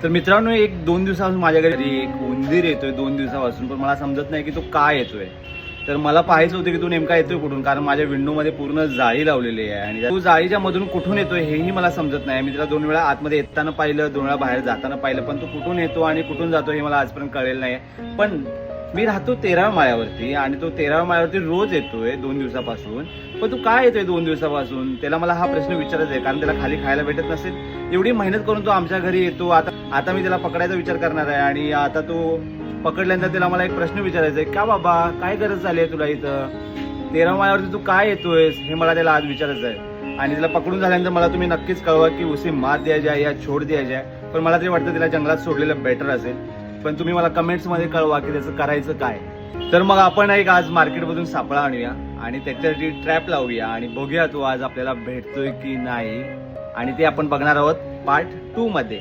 तर मित्रांनो, एक 2 दिवसापासून माझ्या घरी एक उंदीर येतोय 2 दिवसापासून, पण मला समजत नाही की तो का येतोय. तर मला पाहायचं होतं की तो नेमका येतोय कुठून, कारण माझ्या विंडोमध्ये पूर्ण जाळी लावलेली आहे आणि तो जाळीच्या मधून कुठून येतोय हेही मला समजत नाही. मी त्याला 2 वेळा आतमध्ये येताना पाहिलं, 2 वेळा बाहेर जाताना पाहिलं, पण तो कुठून येतो आणि कुठून जातो हे मला आजपर्यंत कळलेलं नाही. पण मी राहतो 13व्या माळ्यावरती आणि तो 13व्या माळ्यावरती रोज येतोय 2 दिवसापासून. पण तू काय येतोय 2 दिवसापासून, त्याला मला हा प्रश्न विचारायचा आहे. कारण त्याला खाली खायला भेटत नसेल, एवढी मेहनत करून तो आमच्या घरी येतो. आता मी त्याला पकडायचा विचार करणार आहे आणि आता तो पकडल्यानंतर त्याला मला एक प्रश्न विचारायचा आहे, का बाबा काय गरज झाली आहे तुला इथं 13व्या माळ्यावरती, तू काय येतोयस हे मला त्याला आज विचारायचं आहे. आणि त्याला पकडून झाल्यानंतर मला तुम्ही नक्कीच कळवा की उसे मात दिया जाए या छोड दिया जाए. पण मला तरी वाटतं त्याला जंगलात सोडलेलं बेटर असेल. पण तुम्ही मला कमेंट्समध्ये कळवा की त्याचं करायचं काय. तर मग आपण एक आज मार्केटमधून सापळा आणूया आणि त्याच्यासाठी ट्रॅप लावूया आणि बघूया तो आज आपल्याला भेटतोय की नाही. आणि ते आपण बघणार आहोत पार्ट 2 मध्ये.